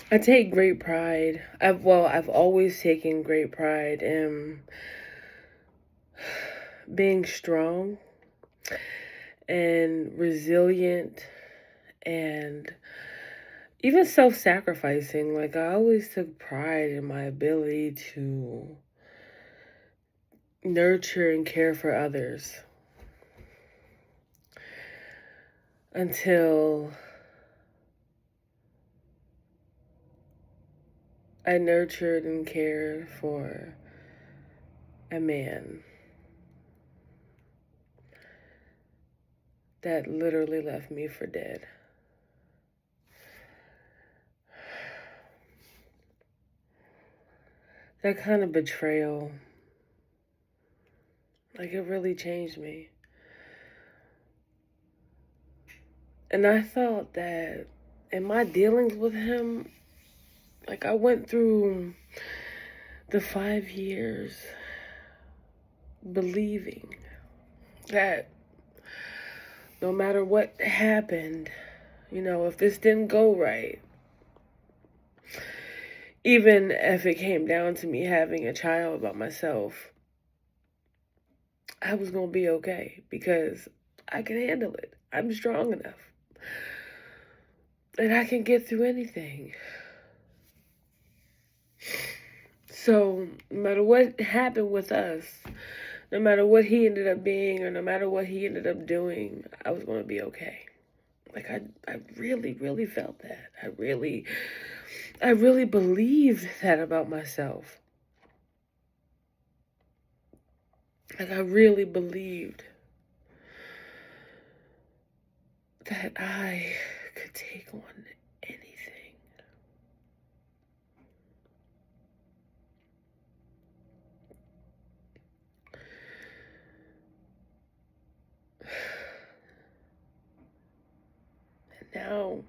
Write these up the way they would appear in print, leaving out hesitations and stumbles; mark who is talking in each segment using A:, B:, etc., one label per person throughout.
A: I take great pride. I've always taken great pride in being strong and resilient and even self-sacrificing. Like, I always took pride in my ability to nurture and care for others until I nurtured and cared for a man that literally left me for dead. That kind of betrayal, like, it really changed me. And I thought that in my dealings with him, like, I went through the 5 years believing that no matter what happened, if this didn't go right, even if it came down to me having a child by myself, I was going to be okay because I can handle it. I'm strong enough. And I can get through anything. So, no matter what happened with us, no matter what he ended up being or no matter what he ended up doing, I was going to be okay. Like, I really, really felt that. I really believed that about myself. Like, I really believed that I could take on anything. And now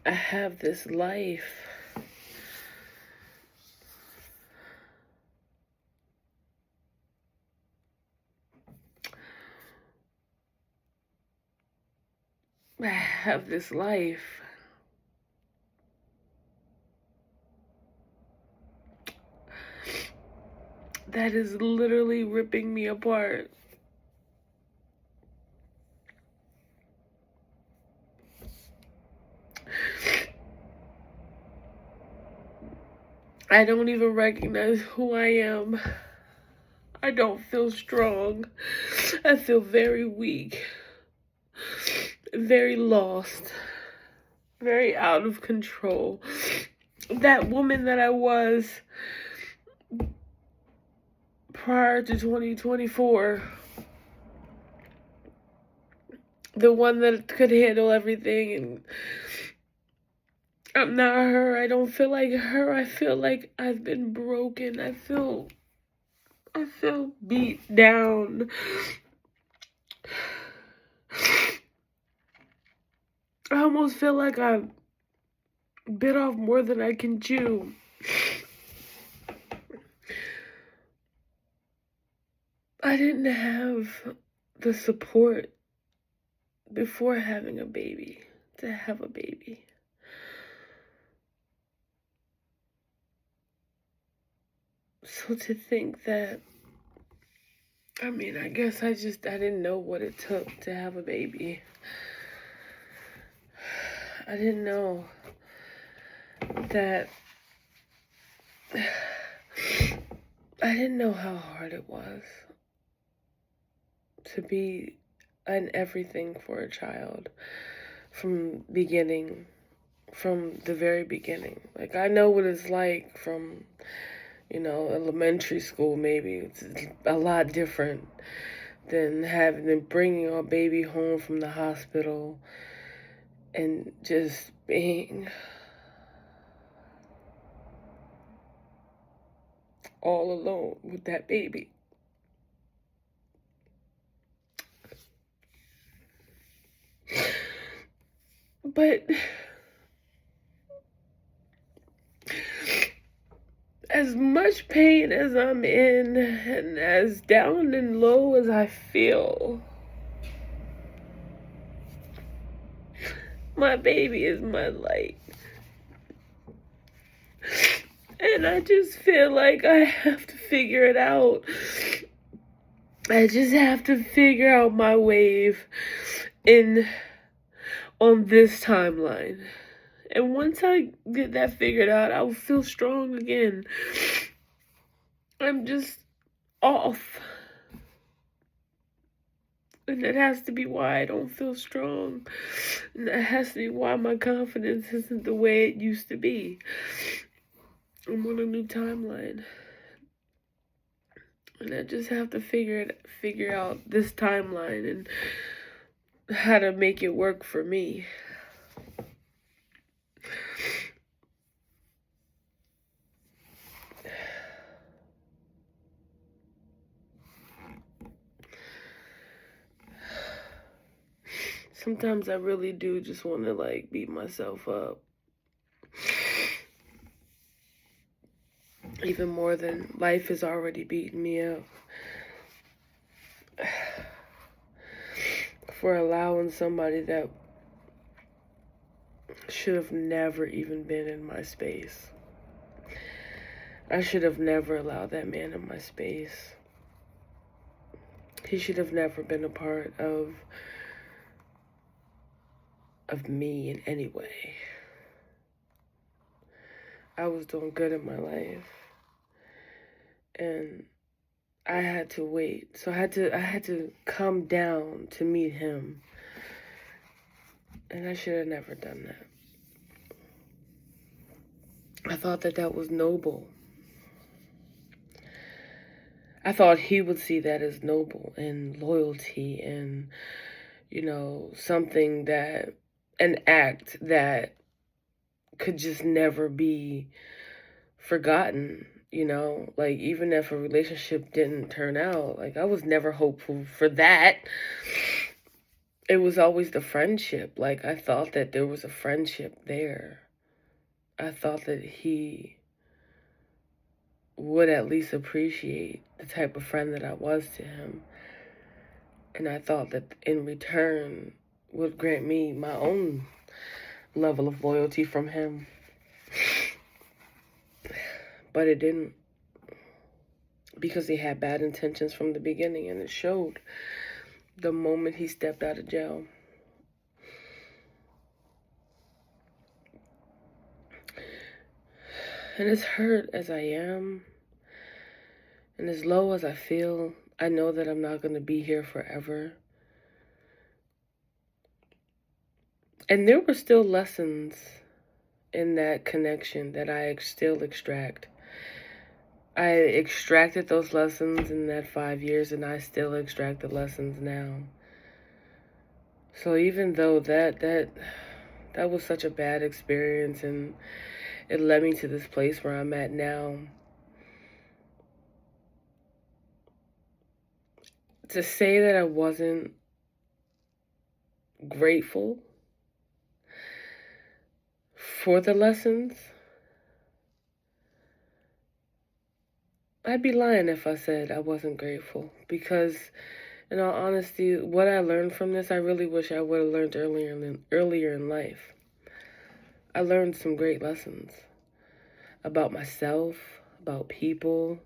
A: I have this life I have this life that is literally ripping me apart. I don't even recognize who I am. I don't feel strong. I feel very weak, very lost, very out of control. That woman that I was prior to 2024, the one that could handle everything, and I'm not her. I don't feel like her. I feel like I've been broken. I feel beat down. I almost feel like I've bit off more than I can chew. I didn't have the support before having a baby to have a baby. So to think that, I guess I didn't know what it took to have a baby. I didn't know that, I didn't know how hard it was to be an everything for a child from the very beginning. Like, I know what it's like from, elementary school. Maybe it's a lot different than bringing a baby home from the hospital and just being all alone with that baby. But as much pain as I'm in and as down and low as I feel, My baby is my light. And I just feel like I have to figure it out. I just have to figure out my wave on this timeline. And once I get that figured out, I will feel strong again. I'm just off. And that has to be why I don't feel strong. And that has to be why my confidence isn't the way it used to be. I'm on a new timeline. And I just have to figure out this timeline and how to make it work for me. Sometimes I really do just want to like beat myself up. Even more than life has already beaten me up. For allowing somebody that should have never even been in my space. I should have never allowed that man in my space. He should have never been a part of me in any way. I was doing good in my life. And I had to wait. So I had to come down to meet him. And I should have never done that. I thought that was noble. I thought he would see that as noble and loyalty and, something that, an act that could just never be forgotten, like even if a relationship didn't turn out, like I was never hopeful for that. It was always the friendship. Like I thought that there was a friendship there. I thought that he would at least appreciate the type of friend that I was to him. And I thought that in return would grant me my own level of loyalty from him. But it didn't. Because he had bad intentions from the beginning, and it showed the moment he stepped out of jail. And as hurt as I am, and as low as I feel, I know that I'm not going to be here forever. And there were still lessons in that connection that I still extract. I extracted those lessons in that 5 years, and I still extract the lessons now. So even though that was such a bad experience, and it led me to this place where I'm at now, to say that I wasn't grateful for the lessons, I'd be lying if I said I wasn't grateful. Because in all honesty, what I learned from this, I really wish I would have learned earlier in life. I learned some great lessons about myself, about people,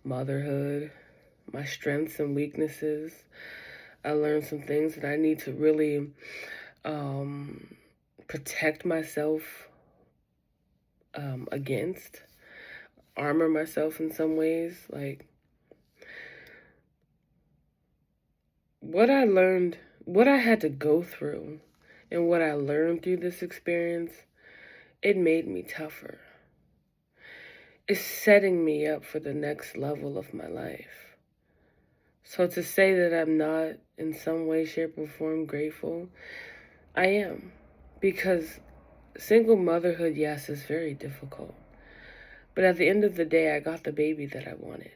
A: motherhood, my strengths and weaknesses. I learned some things that I need to really protect myself against, armor myself in some ways. Like, what I learned, what I had to go through, and what I learned through this experience, it made me tougher. It's setting me up for the next level of my life. So to say that I'm not in some way, shape, or form grateful, I am. Because single motherhood, yes, is very difficult. But at the end of the day, I got the baby that I wanted.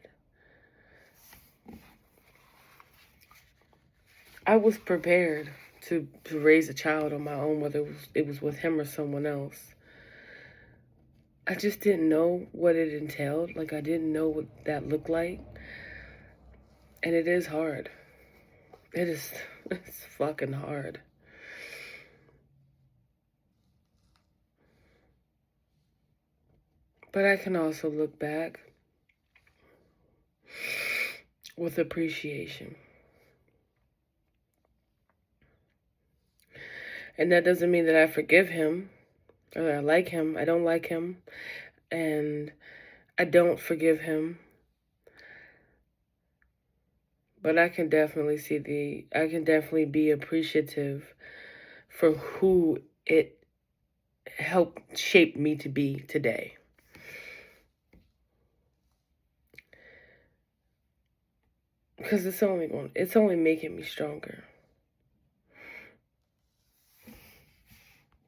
A: I was prepared to raise a child on my own, whether it was with him or someone else. I just didn't know what it entailed. Like, I didn't know what that looked like. And it is hard. It's fucking hard. But I can also look back with appreciation. And that doesn't mean that I forgive him or that I like him. I don't like him. And I don't forgive him. But I can definitely be appreciative for who it helped shape me to be today. Because it's only making me stronger.